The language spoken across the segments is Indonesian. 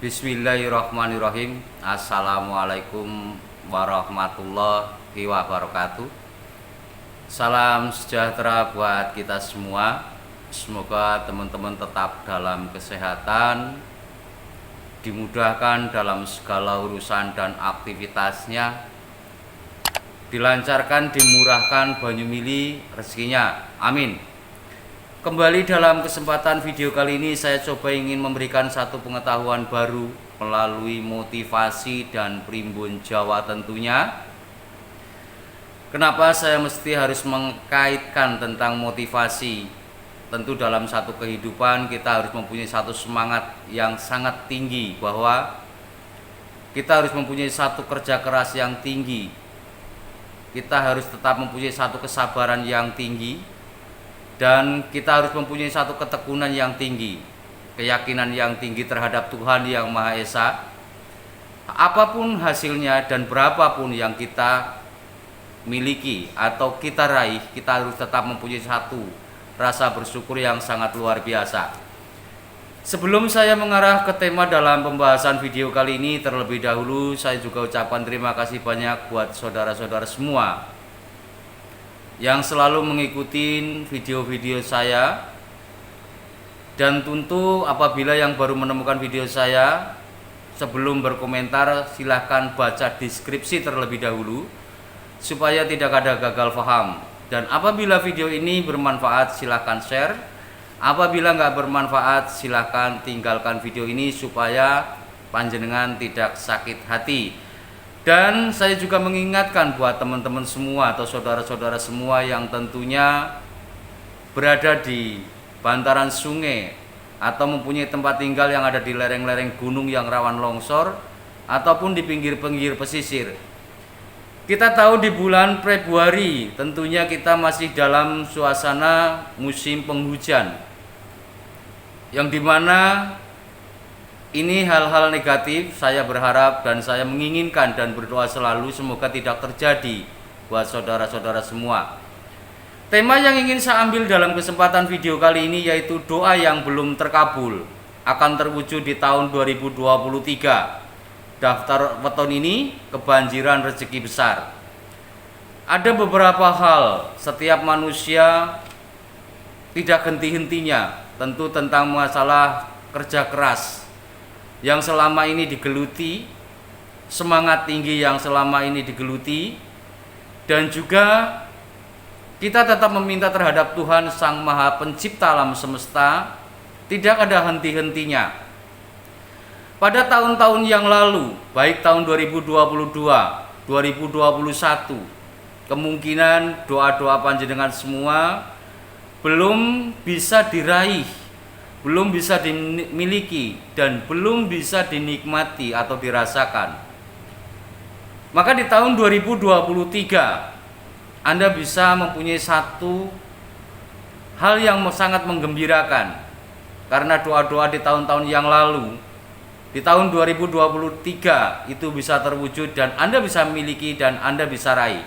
Bismillahirrahmanirrahim. Assalamualaikum warahmatullahi wabarakatuh. Salam sejahtera buat kita semua. Semoga teman-teman tetap dalam kesehatan, dimudahkan dalam segala urusan dan aktivitasnya, dilancarkan, dimurahkan banyu mili rezekinya. Amin. Kembali dalam kesempatan video kali ini saya coba ingin memberikan satu pengetahuan baru melalui motivasi dan primbon Jawa tentunya. Kenapa saya mesti harus mengkaitkan tentang motivasi? Tentu dalam satu kehidupan kita harus mempunyai satu semangat yang sangat tinggi, bahwa kita harus mempunyai satu kerja keras yang tinggi. Kita harus tetap mempunyai satu kesabaran yang tinggi. Dan kita harus mempunyai satu ketekunan yang tinggi, keyakinan yang tinggi terhadap Tuhan yang Maha Esa. Apapun hasilnya dan berapapun yang kita miliki atau kita raih, kita harus tetap mempunyai satu rasa bersyukur yang sangat luar biasa. Sebelum saya mengarah ke tema dalam pembahasan video kali ini, terlebih dahulu saya juga ucapkan terima kasih banyak buat saudara-saudara semua yang selalu mengikuti video-video saya. Dan tentu apabila yang baru menemukan video saya, sebelum berkomentar silahkan baca deskripsi terlebih dahulu supaya tidak ada gagal paham. Dan apabila video ini bermanfaat silahkan share. Apabila nggak bermanfaat silahkan tinggalkan video ini supaya panjenengan tidak sakit hati. Dan saya juga mengingatkan buat teman-teman semua atau saudara-saudara semua yang tentunya berada di bantaran sungai atau mempunyai tempat tinggal yang ada di lereng-lereng gunung yang rawan longsor ataupun di pinggir-pinggir pesisir. Kita tahu di bulan Februari tentunya kita masih dalam suasana musim penghujan, yang dimana ini hal-hal negatif. Saya berharap dan saya menginginkan dan berdoa selalu semoga tidak terjadi buat saudara-saudara semua. Tema yang ingin saya ambil dalam kesempatan video kali ini yaitu doa yang belum terkabul akan terwujud di tahun 2023. Daftar weton ini kebanjiran rezeki besar. Ada beberapa hal setiap manusia tidak henti-hentinya, tentu tentang masalah kerja keras yang selama ini digeluti, semangat tinggi yang selama ini digeluti, dan juga kita tetap meminta terhadap Tuhan Sang Maha Pencipta alam semesta, tidak ada henti-hentinya. Pada tahun-tahun yang lalu, baik tahun 2022, 2021, kemungkinan doa-doa panjenengan semua belum bisa diraih, belum bisa dimiliki, dan belum bisa dinikmati atau dirasakan. Maka di tahun 2023 Anda bisa mempunyai satu hal yang sangat menggembirakan, karena doa-doa di tahun-tahun yang lalu, di tahun 2023 itu bisa terwujud dan Anda bisa miliki dan Anda bisa raih.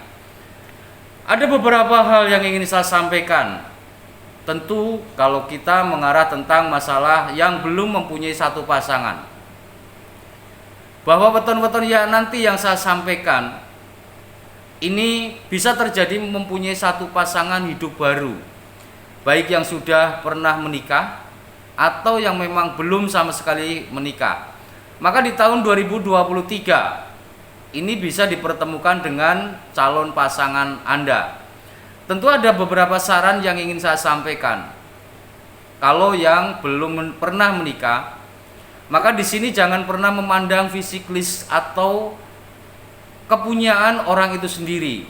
Ada beberapa hal yang ingin saya sampaikan. Tentu kalau kita mengarah tentang masalah yang belum mempunyai satu pasangan, bahwa weton-weton yang nanti yang saya sampaikan ini bisa terjadi mempunyai satu pasangan hidup baru, baik yang sudah pernah menikah atau yang memang belum sama sekali menikah. Maka di tahun 2023 ini bisa dipertemukan dengan calon pasangan Anda. Tentu ada beberapa saran yang ingin saya sampaikan. Kalau yang belum pernah menikah, maka di sini jangan pernah memandang fisiklis atau kepunyaan orang itu sendiri.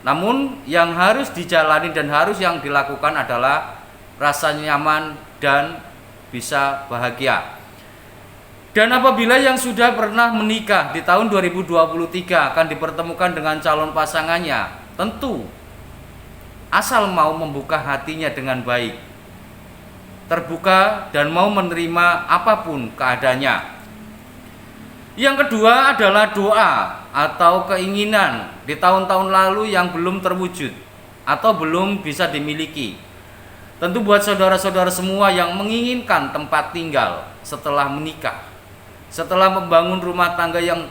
Namun yang harus dijalani dan harus yang dilakukan adalah rasa nyaman dan bisa bahagia. Dan apabila yang sudah pernah menikah di tahun 2023 akan dipertemukan dengan calon pasangannya, tentu asal mau membuka hatinya dengan baik, terbuka dan mau menerima apapun keadaannya. Yang kedua adalah doa atau keinginan di tahun-tahun lalu yang belum terwujud atau belum bisa dimiliki. Tentu buat saudara-saudara semua yang menginginkan tempat tinggal setelah menikah, setelah membangun rumah tangga yang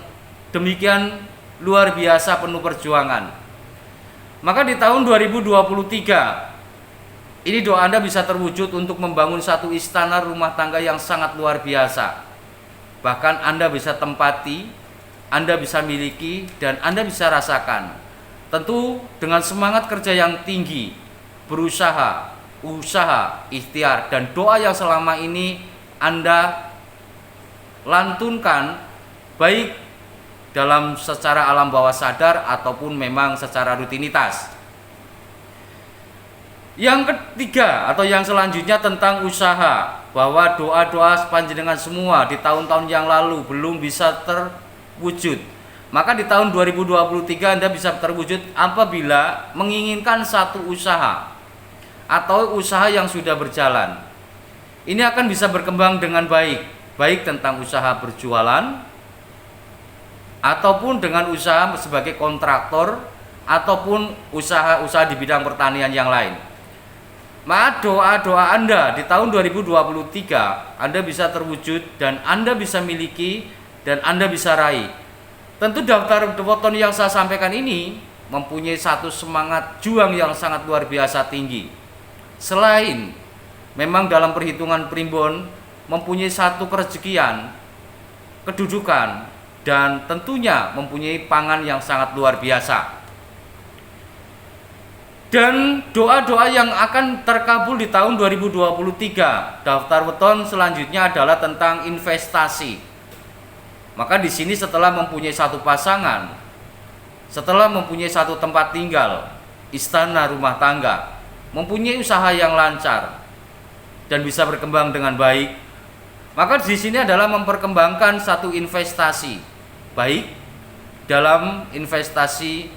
demikian luar biasa penuh perjuangan. Maka di tahun 2023 ini doa Anda bisa terwujud untuk membangun satu istana rumah tangga yang sangat luar biasa. Bahkan Anda bisa tempati, Anda bisa miliki, dan Anda bisa rasakan. Tentu dengan semangat kerja yang tinggi, berusaha, usaha, ikhtiar, dan doa yang selama ini Anda lantunkan, baik dalam secara alam bawah sadar ataupun memang secara rutinitas. Yang ketiga atau yang selanjutnya tentang usaha, bahwa doa-doa panjenengan semua di tahun-tahun yang lalu belum bisa terwujud. Maka di tahun 2023 Anda bisa terwujud apabila menginginkan satu usaha atau usaha yang sudah berjalan. Ini akan bisa berkembang dengan baik, baik tentang usaha berjualan ataupun dengan usaha sebagai kontraktor ataupun usaha-usaha di bidang pertanian yang lain. Maka doa-doa Anda di tahun 2023 Anda bisa terwujud dan Anda bisa miliki dan Anda bisa raih. Tentu daftar weton yang saya sampaikan ini mempunyai satu semangat juang yang sangat luar biasa tinggi. Selain memang dalam perhitungan primbon mempunyai satu kerezekian, kedudukan, dan tentunya mempunyai pangan yang sangat luar biasa. Dan doa-doa yang akan terkabul di tahun 2023, daftar weton selanjutnya adalah tentang investasi. Maka di sini setelah mempunyai satu pasangan, setelah mempunyai satu tempat tinggal, istana rumah tangga, mempunyai usaha yang lancar dan bisa berkembang dengan baik, maka di sini adalah memperkembangkan satu investasi, baik dalam investasi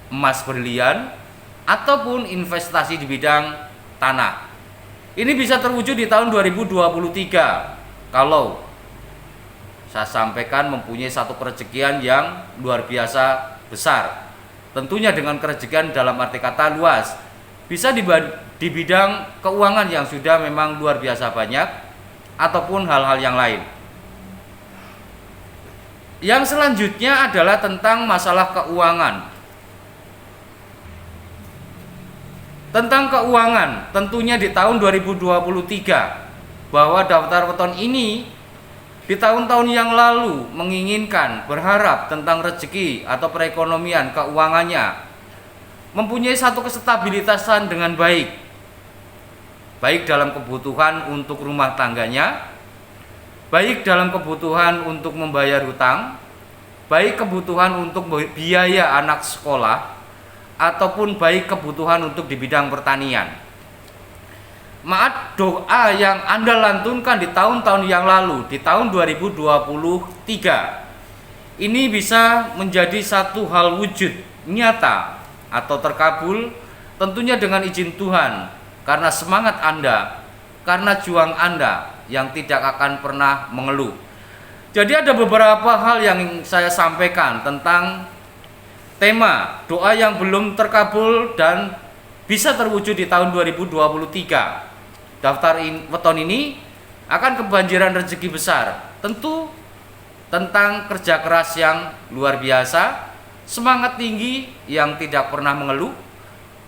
emas berlian ataupun investasi di bidang tanah. Ini bisa terwujud di tahun 2023 kalau saya sampaikan mempunyai satu kerezekian yang luar biasa besar. Tentunya dengan kerezekian dalam arti kata luas, bisa di bidang keuangan yang sudah memang luar biasa banyak ataupun hal-hal yang lain. Yang selanjutnya adalah tentang masalah keuangan. Tentang keuangan, tentunya di tahun 2023 bahwa daftar weton ini di tahun-tahun yang lalu menginginkan, berharap tentang rezeki atau perekonomian keuangannya mempunyai satu kestabilitasan dengan baik, baik dalam kebutuhan untuk rumah tangganya, baik dalam kebutuhan untuk membayar hutang, baik kebutuhan untuk biaya anak sekolah, ataupun baik kebutuhan untuk di bidang pertanian. Maka doa yang Anda lantunkan di tahun-tahun yang lalu, di tahun 2023 ini bisa menjadi satu hal wujud nyata atau terkabul, tentunya dengan izin Tuhan, karena semangat Anda, karena juang Anda yang tidak akan pernah mengeluh. Jadi ada beberapa hal yang saya sampaikan tentang tema doa yang belum terkabul dan bisa terwujud di tahun 2023. Daftar weton ini akan kebanjiran rezeki besar. Tentu tentang kerja keras yang luar biasa, semangat tinggi yang tidak pernah mengeluh,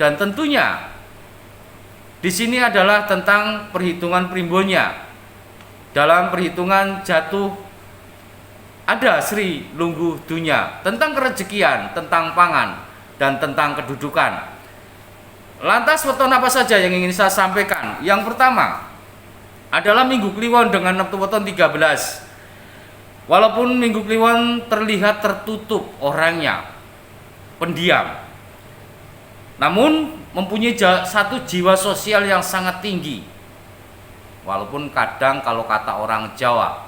dan tentunya di sini adalah tentang perhitungan primbonnya. Dalam perhitungan jatuh ada Sri Lungguh Dunya, tentang kerezekian, tentang pangan, dan tentang kedudukan. Lantas weton apa saja yang ingin saya sampaikan? Yang pertama adalah Minggu Kliwon dengan neptu weton 13. Walaupun Minggu Kliwon terlihat tertutup orangnya, pendiam, namun mempunyai satu jiwa sosial yang sangat tinggi. Walaupun kadang kalau kata orang Jawa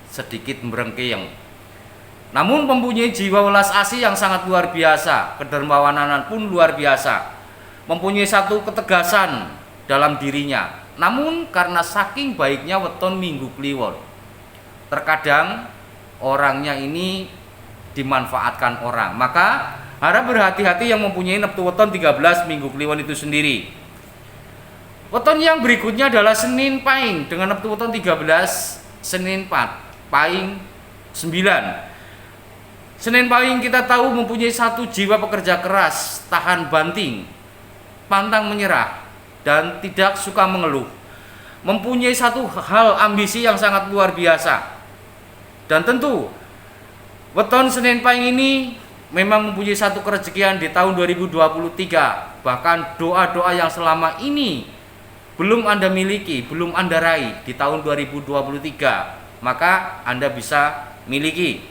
sedikit merengkeyeng, namun mempunyai jiwa welas asih yang sangat luar biasa, kedermawanan pun luar biasa, mempunyai satu ketegasan dalam dirinya. Namun karena saking baiknya weton Minggu Kliwon, terkadang orangnya ini dimanfaatkan orang. Maka harap berhati-hati yang mempunyai neptu weton 13 Minggu Kliwon itu sendiri. Weton yang berikutnya adalah Senin Pahing dengan neptu weton 13 Senin Pahing 9. Senin Pahing kita tahu mempunyai satu jiwa pekerja keras, tahan banting, pantang menyerah, dan tidak suka mengeluh. Mempunyai satu hal ambisi yang sangat luar biasa. Dan tentu weton Senin Pahing ini memang mempunyai satu kerezekian di tahun 2023. Bahkan doa-doa yang selama ini belum Anda miliki, belum Anda raih di tahun 2023, maka Anda bisa miliki.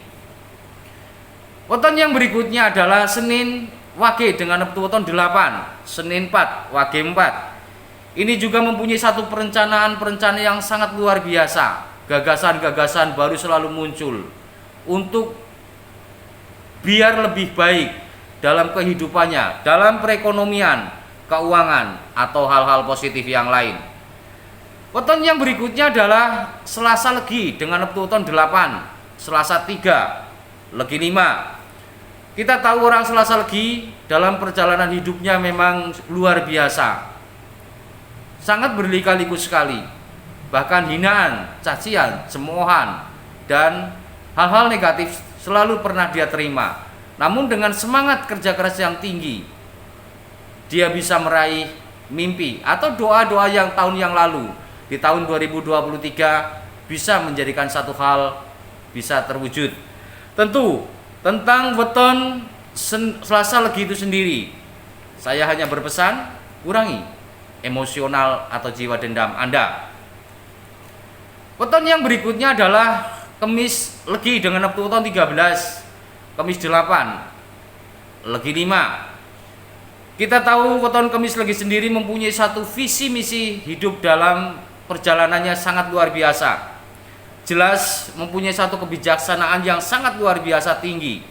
Weton yang berikutnya adalah Senin Wage dengan weton 8, Senin 4, Wage 4. Ini juga mempunyai satu perencanaan yang sangat luar biasa. Gagasan-gagasan baru selalu muncul untuk biar lebih baik dalam kehidupannya, dalam perekonomian, keuangan, atau hal-hal positif yang lain. Weton yang berikutnya adalah Selasa Legi dengan weton 8, Selasa 3, Legi 5. Kita tahu orang Selasa Legi dalam perjalanan hidupnya memang luar biasa, sangat berlika-liku sekali. Bahkan hinaan, cacian, cemoohan, dan hal-hal negatif selalu pernah dia terima. Namun dengan semangat kerja keras yang tinggi, dia bisa meraih mimpi atau doa-doa yang tahun yang lalu di tahun 2023 bisa menjadikan satu hal bisa terwujud. Tentu tentang weton Selasa Legi itu sendiri, saya hanya berpesan kurangi emosional atau jiwa dendam Anda. Weton yang berikutnya adalah Kamis Legi dengan weton 13, Kamis 8, Legi 5. Kita tahu weton Kamis Legi sendiri mempunyai satu visi misi hidup dalam perjalanannya sangat luar biasa. Jelas mempunyai satu kebijaksanaan yang sangat luar biasa tinggi,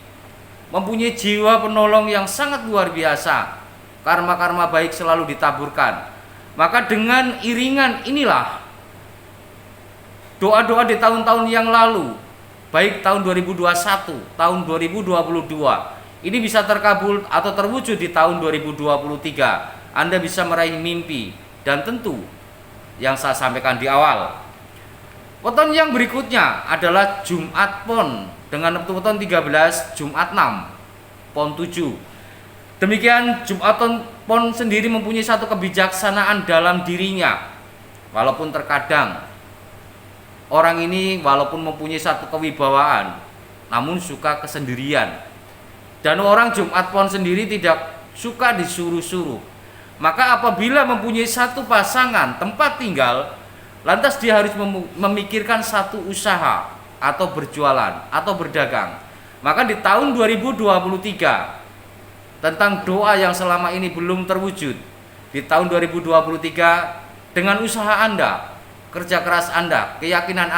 mempunyai jiwa penolong yang sangat luar biasa, karma-karma baik selalu ditaburkan. Maka dengan iringan inilah doa-doa di tahun-tahun yang lalu, baik tahun 2021, tahun 2022, ini bisa terkabul atau terwujud di tahun 2023. Anda bisa meraih mimpi, dan tentu yang saya sampaikan di awal. Weton yang berikutnya adalah Jumat Pon dengan weton 13, Jumat 6, Pon 7. Demikian Jumat Pon sendiri mempunyai satu kebijaksanaan dalam dirinya. Walaupun terkadang orang ini walaupun mempunyai satu kewibawaan, namun suka kesendirian. Dan orang Jumat Pon sendiri tidak suka disuruh-suruh. Maka apabila mempunyai satu pasangan tempat tinggal, lantas dia harus memikirkan satu usaha atau berjualan atau berdagang. Maka di tahun 2023 tentang doa yang selama ini belum terwujud, di tahun 2023 dengan usaha Anda, kerja keras Anda, keyakinan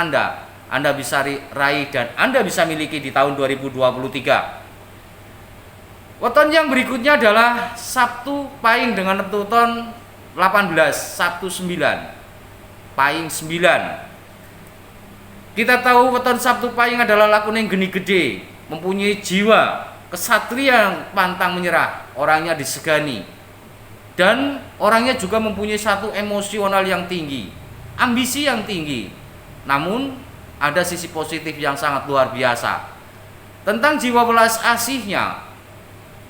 Anda bisa raih dan Anda bisa miliki di tahun 2023. Weton yang berikutnya adalah Sabtu Pahing dengan weton 18, Sabtu 9, Pahing 9. Kita tahu weton Sabtu Pahing adalah lakune geni gede, mempunyai jiwa kesatria yang pantang menyerah, orangnya disegani, dan orangnya juga mempunyai satu emosional yang tinggi, ambisi yang tinggi. Namun ada sisi positif yang sangat luar biasa tentang jiwa belas asihnya,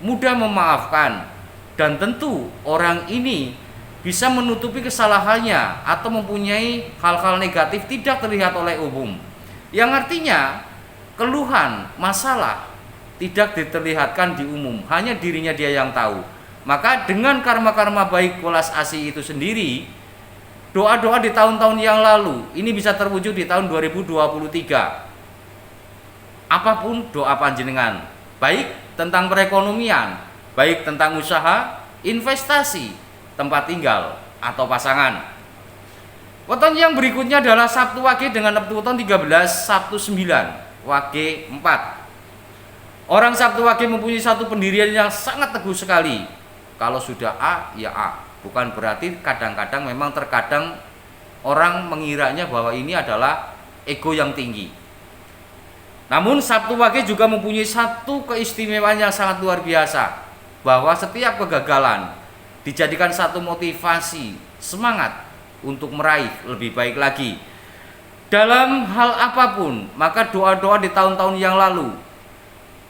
mudah memaafkan, dan tentu orang ini bisa menutupi kesalahannya atau mempunyai hal-hal negatif tidak terlihat oleh umum, yang artinya keluhan, masalah tidak diterlihatkan di umum, hanya dirinya dia yang tahu. Maka dengan karma-karma baik welas asih itu sendiri, doa-doa di tahun-tahun yang lalu ini bisa terwujud di tahun 2023. Apapun doa panjenengan, baik tentang perekonomian, baik tentang usaha, investasi, tempat tinggal, atau pasangan. Weton yang berikutnya adalah Sabtu Wage dengan weton 13, Sabtu 9, Wage 4. Orang Sabtu Wage mempunyai satu pendirian yang sangat teguh sekali. Kalau sudah A, ya A. Bukan berarti kadang-kadang memang terkadang orang mengiranya bahwa ini adalah ego yang tinggi. Namun Sabtu Wage juga mempunyai satu keistimewaan yang sangat luar biasa, bahwa setiap kegagalan dijadikan satu motivasi, semangat untuk meraih lebih baik lagi. dalam hal apapun, maka doa-doa di tahun-tahun yang lalu,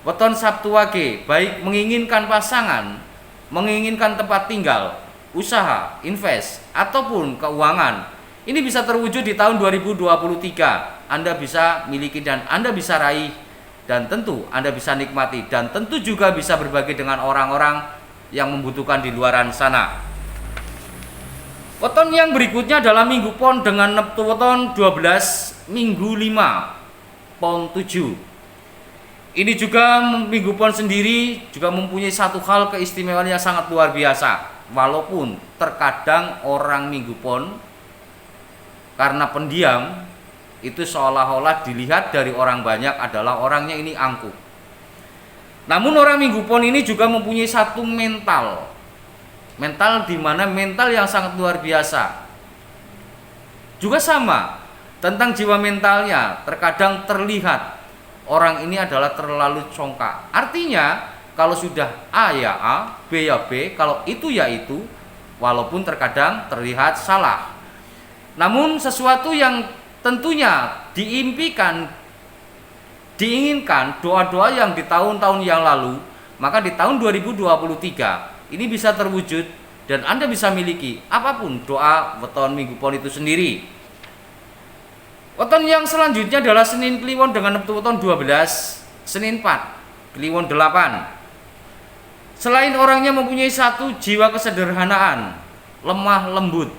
weton Sabtu Wage, baik menginginkan pasangan, menginginkan tempat tinggal, usaha, invest, ataupun keuangan, ini bisa terwujud di tahun 2023. Anda bisa miliki dan Anda bisa raih, dan tentu Anda bisa nikmati, dan tentu juga bisa berbagi dengan orang-orang yang membutuhkan di luaran sana. Weton yang berikutnya adalah Minggu Pon dengan neptu weton 12, Minggu 5, Pon 7. Ini juga Minggu Pon sendiri juga mempunyai satu hal keistimewaan yang sangat luar biasa. Walaupun terkadang orang Minggu Pon karena pendiam itu seolah-olah dilihat dari orang banyak adalah orangnya ini angkuh. Namun orang Minggu Pon ini juga mempunyai satu mental di mana mental yang sangat luar biasa. Juga sama tentang jiwa mentalnya, terkadang terlihat orang ini adalah terlalu congkak. Artinya kalau sudah A ya A, B ya B, kalau itu ya itu, walaupun terkadang terlihat salah. Namun sesuatu yang tentunya diinginkan doa-doa yang di tahun-tahun yang lalu, maka di tahun 2023 ini bisa terwujud dan Anda bisa miliki apapun doa weton Minggu Pon itu sendiri. Weton yang selanjutnya adalah Senin Kliwon dengan neptu weton 12, Senin 4, Kliwon 8. Selain orangnya mempunyai satu jiwa kesederhanaan, lemah lembut,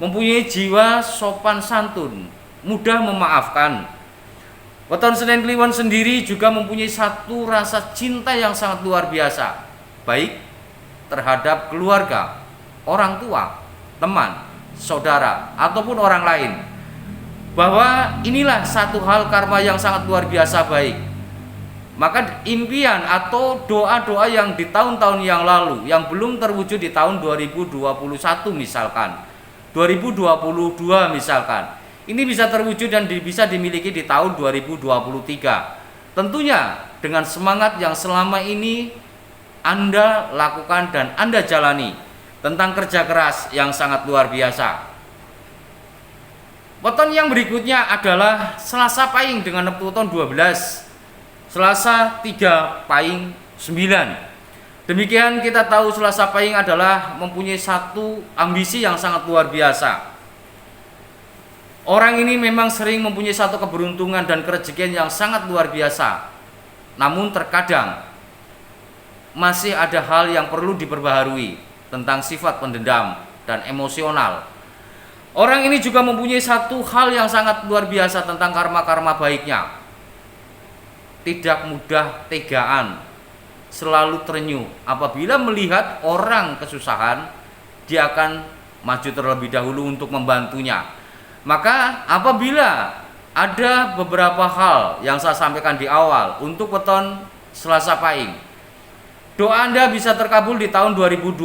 mempunyai jiwa sopan santun, mudah memaafkan, weton Senin Kliwon sendiri juga mempunyai satu rasa cinta yang sangat luar biasa, baik terhadap keluarga, orang tua, teman, saudara, ataupun orang lain. Bahwa inilah satu hal karma yang sangat luar biasa baik. Maka impian atau doa-doa yang di tahun-tahun yang lalu yang belum terwujud di tahun 2021 misalkan, 2022 misalkan, ini bisa terwujud dan bisa dimiliki di tahun 2023. Tentunya dengan semangat yang selama ini Anda lakukan dan Anda jalani tentang kerja keras yang sangat luar biasa. Weton yang berikutnya adalah Selasa Pahing dengan neptu weton 12, Selasa 3 Pahing 9. Demikian kita tahu Selasa Pahing adalah mempunyai satu ambisi yang sangat luar biasa. Orang ini memang sering mempunyai satu keberuntungan dan kerezekian yang sangat luar biasa. Namun terkadang masih ada hal yang perlu diperbaharui tentang sifat pendendam dan emosional. Orang ini juga mempunyai satu hal yang sangat luar biasa tentang karma-karma baiknya. Tidak mudah tegaan, selalu terenyuh. Apabila melihat orang kesusahan, dia akan maju terlebih dahulu untuk membantunya. Maka apabila ada beberapa hal yang saya sampaikan di awal untuk weton Selasa Pahing, doa Anda bisa terkabul di tahun 2023.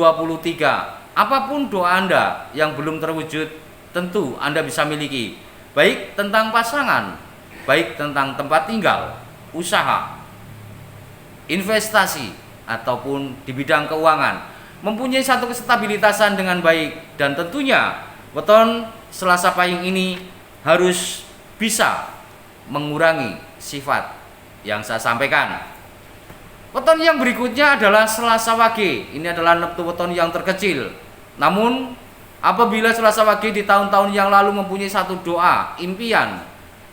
Apapun doa Anda yang belum terwujud, tentu Anda bisa miliki, baik tentang pasangan, baik tentang tempat tinggal, usaha, investasi, ataupun di bidang keuangan, mempunyai satu kestabilitasan dengan baik. Dan tentunya weton Selasa Pahing ini harus bisa mengurangi sifat yang saya sampaikan. Weton yang berikutnya adalah Selasa Wage. Ini adalah neptu weton yang terkecil. Namun apabila Selasa Wage di tahun-tahun yang lalu mempunyai satu doa, impian,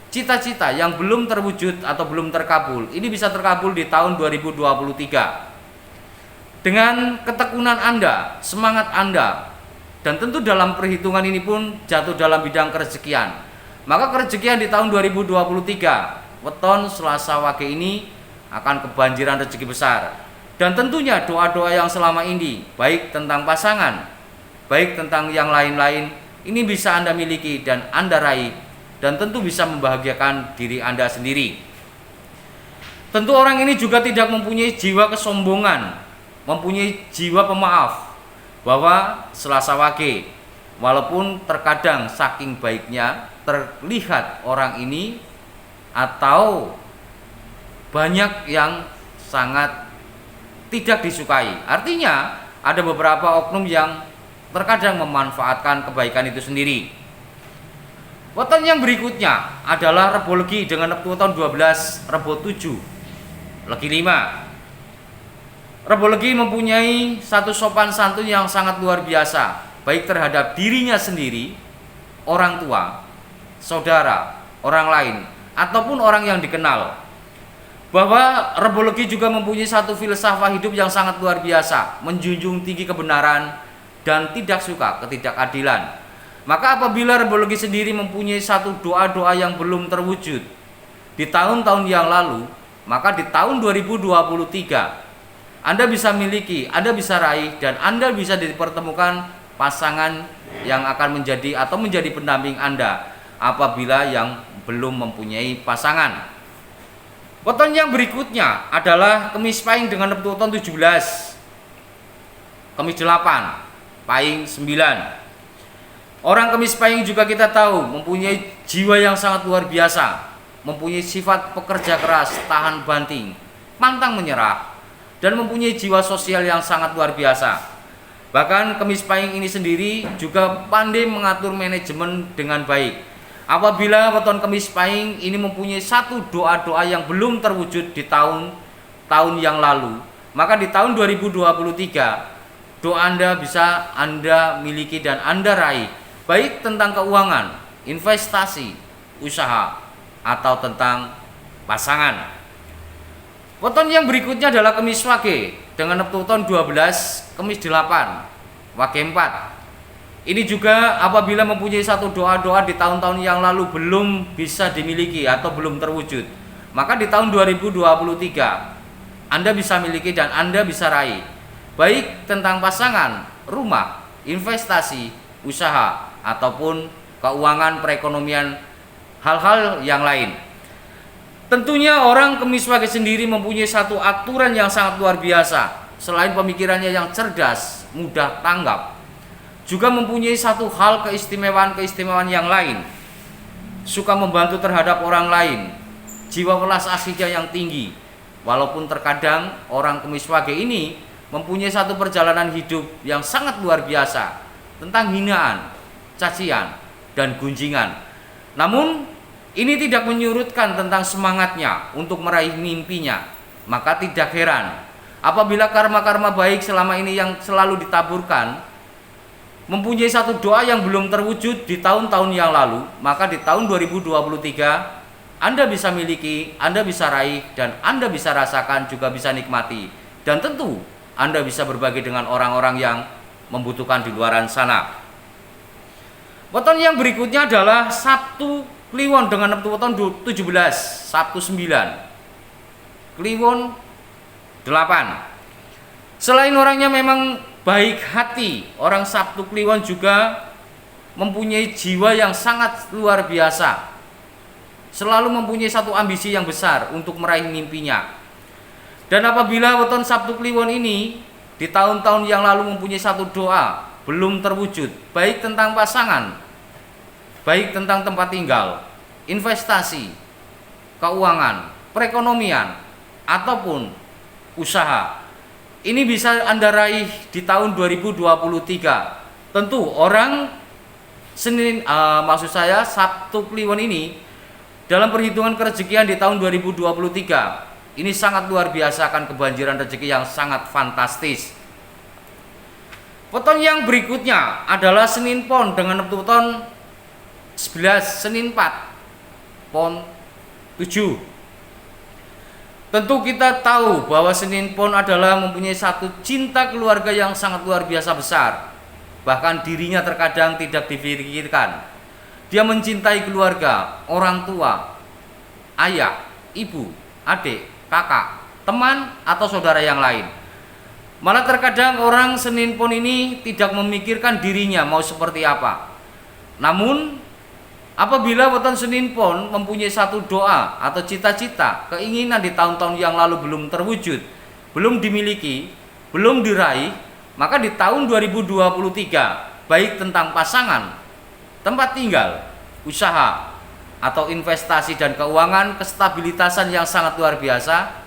cita-cita yang belum terwujud atau belum terkabul, ini bisa terkabul di tahun 2023. Dengan ketekunan Anda, semangat Anda, dan tentu dalam perhitungan ini pun jatuh dalam bidang kerezekian. Maka kerezekian di tahun 2023, weton Selasa Wage ini akan kebanjiran rezeki besar. Dan tentunya doa-doa yang selama ini, baik tentang pasangan, baik tentang yang lain-lain, ini bisa Anda miliki dan Anda raih, dan tentu bisa membahagiakan diri Anda sendiri. Tentu orang ini juga tidak mempunyai jiwa kesombongan, mempunyai jiwa pemaaf. Bahwa Selasa Wage, walaupun terkadang saking baiknya terlihat orang ini atau banyak yang sangat tidak disukai. Artinya ada beberapa oknum yang terkadang memanfaatkan kebaikan itu sendiri. Weton yang berikutnya adalah Rebo Legi dengan weton 12, Rebo 7, Legi 5. Rebo Legi mempunyai satu sopan santun yang sangat luar biasa, baik terhadap dirinya sendiri, orang tua, saudara, orang lain, ataupun orang yang dikenal. Bahwa Rebo Legi juga mempunyai satu filsafat hidup yang sangat luar biasa, menjunjung tinggi kebenaran dan tidak suka ketidakadilan. Maka apabila Rebo Legi sendiri mempunyai satu doa-doa yang belum terwujud di tahun-tahun yang lalu, maka di tahun 2023 Anda bisa miliki, Anda bisa raih, dan Anda bisa dipertemukan pasangan yang akan menjadi atau menjadi pendamping Anda apabila yang belum mempunyai pasangan. Weton yang berikutnya adalah Kemis Pahing dengan weton 17, Kemis 8, Pahing 9. Orang Kemis Pahing juga kita tahu mempunyai jiwa yang sangat luar biasa, mempunyai sifat pekerja keras, tahan banting, pantang menyerah, dan mempunyai jiwa sosial yang sangat luar biasa. Bahkan Kemis Pahing ini sendiri juga pandai mengatur manajemen dengan baik. Apabila weton Kemis Pahing ini mempunyai satu doa-doa yang belum terwujud di tahun-tahun yang lalu, maka di tahun 2023 doa Anda bisa Anda miliki dan Anda raih, baik tentang keuangan, investasi, usaha, atau tentang pasangan. Weton yang berikutnya adalah Kemis Wage dengan weton 12, Kemis 8, Wage 4. Ini juga apabila mempunyai satu doa-doa di tahun-tahun yang lalu belum bisa dimiliki atau belum terwujud, maka di tahun 2023 Anda bisa miliki dan Anda bisa raih, baik tentang pasangan, rumah, investasi, usaha, ataupun keuangan, perekonomian, hal-hal yang lain. Tentunya orang Kemis Wage sendiri mempunyai satu aturan yang sangat luar biasa. Selain pemikirannya yang cerdas, mudah tanggap, juga mempunyai satu hal keistimewaan yang lain. Suka membantu terhadap orang lain, jiwa welas asihnya yang tinggi. Walaupun terkadang orang Kemis Wage ini mempunyai satu perjalanan hidup yang sangat luar biasa tentang hinaan, cacian, dan gunjingan. Namun ini tidak menyurutkan tentang semangatnya untuk meraih mimpinya. Maka tidak heran apabila karma-karma baik selama ini yang selalu ditaburkan mempunyai satu doa yang belum terwujud di tahun-tahun yang lalu, maka di tahun 2023 Anda bisa miliki, Anda bisa raih, dan Anda bisa rasakan, juga bisa nikmati. Dan tentu Anda bisa berbagi dengan orang-orang yang membutuhkan di luaran sana. Weton yang berikutnya adalah Sabtu Kliwon dengan weton 17, Sabtu 9, Kliwon 8. Selain orangnya memang baik hati, orang Sabtu Kliwon juga mempunyai jiwa yang sangat luar biasa. Selalu mempunyai satu ambisi yang besar untuk meraih mimpinya. Dan apabila weton Sabtu Kliwon ini di tahun-tahun yang lalu mempunyai satu doa belum terwujud, baik tentang pasangan, baik tentang tempat tinggal, investasi, keuangan, perekonomian, ataupun usaha, ini bisa Anda raih di tahun 2023. Tentu orang Sabtu Kliwon ini dalam perhitungan kerezekian di tahun 2023 ini sangat luar biasa, akan kebanjiran rezeki yang sangat fantastis. Weton yang berikutnya adalah Senin Pon dengan weton 11, Senin 4, Pon 7. Tentu kita tahu bahwa Senin Pon adalah mempunyai satu cinta keluarga yang sangat luar biasa besar. Bahkan dirinya terkadang tidak dipikirkan. Dia mencintai keluarga, orang tua, ayah, ibu, adik, kakak, teman, atau saudara yang lain. Malah terkadang orang Senin Pon ini tidak memikirkan dirinya mau seperti apa. Namun apabila weton Senin Pon mempunyai satu doa atau cita-cita, keinginan di tahun-tahun yang lalu belum terwujud, belum dimiliki, belum diraih, maka di tahun 2023 baik tentang pasangan, tempat tinggal, usaha, atau investasi dan keuangan, kestabilitasan yang sangat luar biasa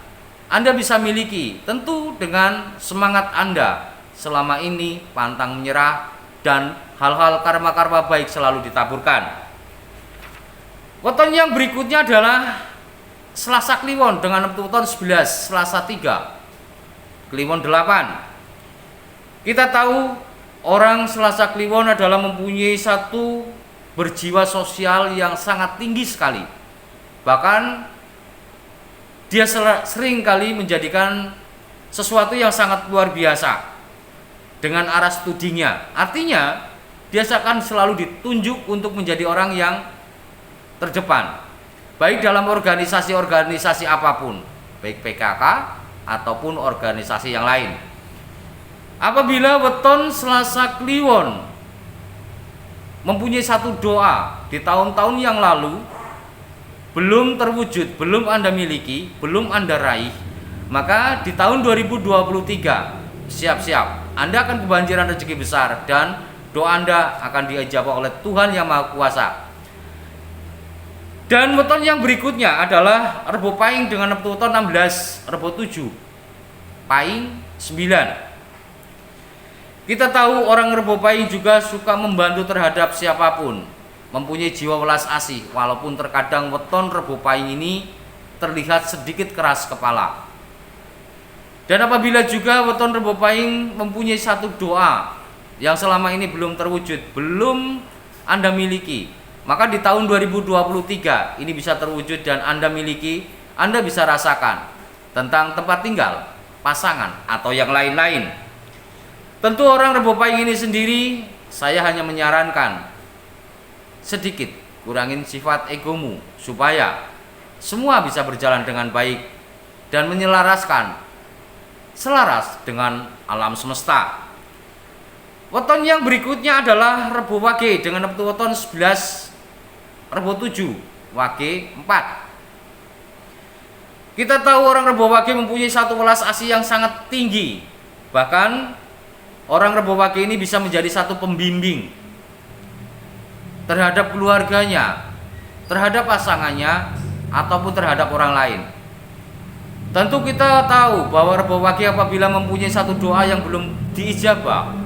Anda bisa miliki, tentu dengan semangat Anda selama ini pantang menyerah dan hal-hal karma-karma baik selalu ditaburkan. Weton yang berikutnya adalah Selasa Kliwon dengan weton 11, Selasa 3, Kliwon 8. Kita tahu orang Selasa Kliwon adalah mempunyai satu berjiwa sosial yang sangat tinggi sekali. Bahkan dia sering kali menjadikan sesuatu yang sangat luar biasa dengan arah studinya. Artinya dia akan selalu ditunjuk untuk menjadi orang yang terdepan, baik dalam organisasi-organisasi apapun, baik PKK ataupun organisasi yang lain. Apabila weton Selasa Kliwon mempunyai satu doa di tahun-tahun yang lalu belum terwujud, belum Anda miliki, belum Anda raih, maka di tahun 2023 siap-siap Anda akan kebanjiran rezeki besar dan doa Anda akan diijabah oleh Tuhan Yang Maha Kuasa. Dan weton yang berikutnya adalah Rebo Pahing dengan weton 16, Rebo 7, Pahing 9. Kita tahu orang Rebo Pahing juga suka membantu terhadap siapapun, mempunyai jiwa welas asih, walaupun terkadang weton Rebo Pahing ini terlihat sedikit keras kepala. Dan apabila juga weton Rebo Pahing mempunyai satu doa yang selama ini belum terwujud, belum Anda miliki, maka di tahun 2023 ini bisa terwujud dan Anda miliki, Anda bisa rasakan tentang tempat tinggal, pasangan, atau yang lain-lain. Tentu orang Rebo Pahing ini sendiri, saya hanya menyarankan sedikit kurangin sifat egomu supaya semua bisa berjalan dengan baik dan selaras dengan alam semesta. Weton yang berikutnya adalah Rebo Wage dengan weton 11, Rebo 7, Wage 4. Kita tahu orang Rebo Wage mempunyai satu welas asih yang sangat tinggi. Bahkan orang Rebo Wage ini bisa menjadi satu pembimbing terhadap keluarganya, terhadap pasangannya, ataupun terhadap orang lain. Tentu kita tahu bahwa Rebo Wage apabila mempunyai satu doa yang belum diijabah,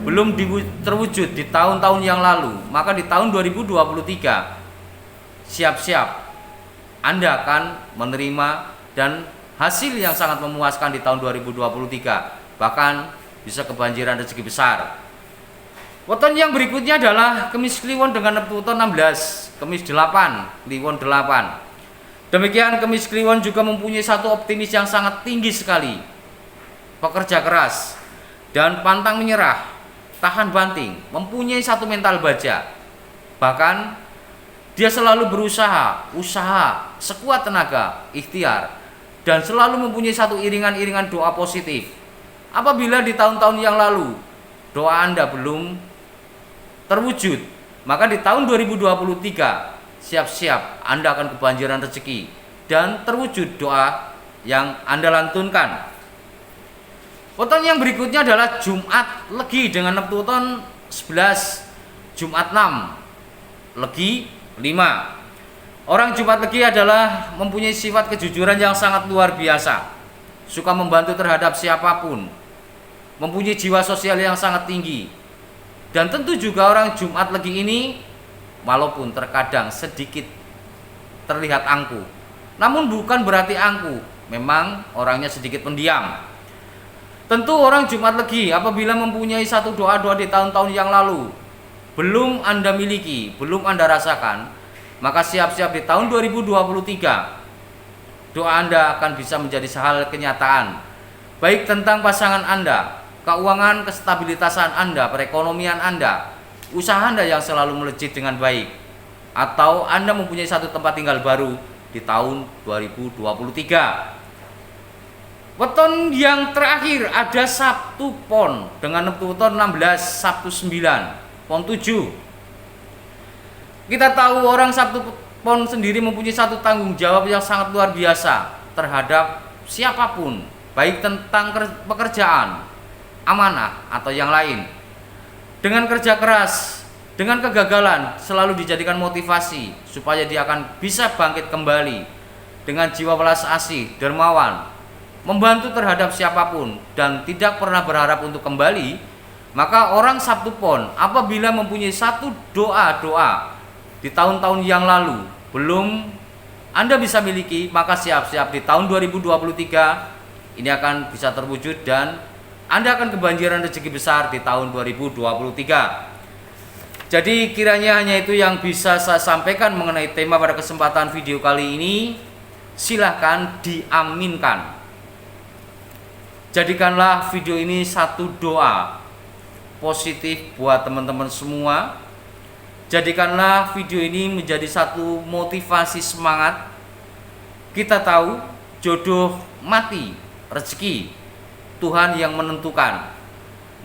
belum terwujud di tahun-tahun yang lalu, maka di tahun 2023 siap-siap Anda akan menerima dan hasil yang sangat memuaskan di tahun 2023, bahkan bisa kebanjiran rezeki besar. Weton yang berikutnya adalah Kemis Kliwon dengan weton 16, Kemis 8, Kliwon 8. Demikian Kemis Kliwon juga mempunyai satu optimis yang sangat tinggi sekali, pekerja keras dan pantang menyerah, tahan banting, mempunyai satu mental baja. Bahkan dia selalu berusaha, sekuat tenaga, ikhtiar, dan selalu mempunyai satu iringan-iringan doa positif. Apabila di tahun-tahun yang lalu doa Anda belum terwujud, maka di tahun 2023 siap-siap Anda akan kebanjiran rezeki dan terwujud doa yang Anda lantunkan. Weton yang berikutnya adalah Jumat Legi dengan weton 11, Jumat 6, Legi 5. Orang Jumat Legi adalah mempunyai sifat kejujuran yang sangat luar biasa, suka membantu terhadap siapapun, mempunyai jiwa sosial yang sangat tinggi. Dan tentu juga orang Jumat Legi ini walaupun terkadang sedikit terlihat angkuh, namun bukan berarti angkuh, memang orangnya sedikit pendiam. Tentu orang Jumat Legi apabila mempunyai satu doa-doa di tahun-tahun yang lalu belum Anda miliki, belum Anda rasakan, maka siap-siap di tahun 2023 doa Anda akan bisa menjadi hal kenyataan, baik tentang pasangan Anda, keuangan, kestabilitasan Anda, perekonomian Anda, usaha Anda yang selalu melejit dengan baik, atau Anda mempunyai satu tempat tinggal baru di tahun 2023. Weton yang terakhir ada Sabtu Pon dengan weton 16, Sabtu 9, Pon 7. Kita tahu orang Sabtu Pon sendiri mempunyai satu tanggung jawab yang sangat luar biasa terhadap siapapun, baik tentang pekerjaan, amanah, atau yang lain. Dengan kerja keras, dengan kegagalan selalu dijadikan motivasi supaya dia akan bisa bangkit kembali dengan jiwa welas asih, dermawan, membantu terhadap siapapun dan tidak pernah berharap untuk kembali. Maka orang Sabtu Pon apabila mempunyai satu doa-doa di tahun-tahun yang lalu belum Anda bisa miliki, maka siap-siap di tahun 2023 ini akan bisa terwujud dan Anda akan kebanjiran rezeki besar di tahun 2023. Jadi kiranya hanya itu yang bisa saya sampaikan mengenai tema pada kesempatan video kali ini. Silahkan diaminkan. Jadikanlah video ini satu doa positif buat teman-teman semua. Jadikanlah video ini menjadi satu motivasi semangat. Kita tahu jodoh mati, rezeki Tuhan yang menentukan.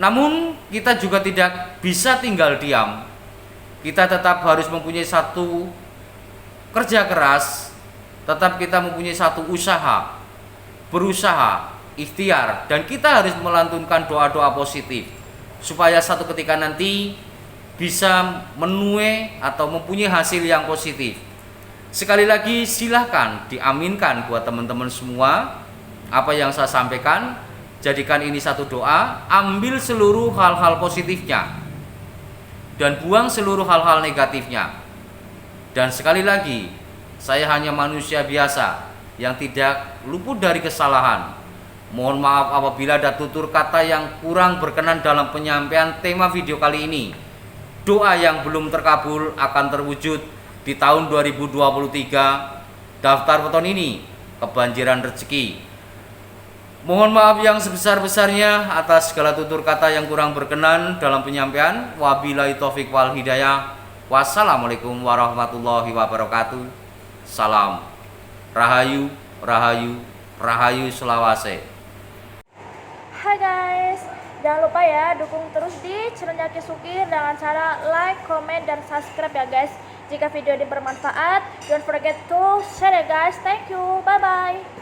Namun kita juga tidak bisa tinggal diam. Kita tetap harus mempunyai satu kerja keras, tetap kita mempunyai satu usaha, berusaha, ikhtiar, dan kita harus melantunkan doa-doa positif supaya satu ketika nanti bisa menuai atau mempunyai hasil yang positif. Sekali lagi silahkan diaminkan buat teman-teman semua apa yang saya sampaikan. Jadikan ini satu doa, ambil seluruh hal-hal positifnya dan buang seluruh hal-hal negatifnya. Dan sekali lagi, saya hanya manusia biasa yang tidak luput dari kesalahan. Mohon maaf apabila ada tutur kata yang kurang berkenan dalam penyampaian tema video kali ini. Doa yang belum terkabul akan terwujud di tahun 2023. Daftar weton ini kebanjiran rezeki. Mohon maaf yang sebesar-besarnya atas segala tutur kata yang kurang berkenan dalam penyampaian. Wabillahi taufik wal hidayah. Wassalamualaikum warahmatullahi wabarakatuh. Salam. Rahayu, Rahayu, Rahayu Selawase. Hai guys, jangan lupa ya dukung terus di channel Yaki Sukir dengan cara like, comment, dan subscribe ya guys. Jika video ini bermanfaat, don't forget to share ya guys. Thank you, bye bye.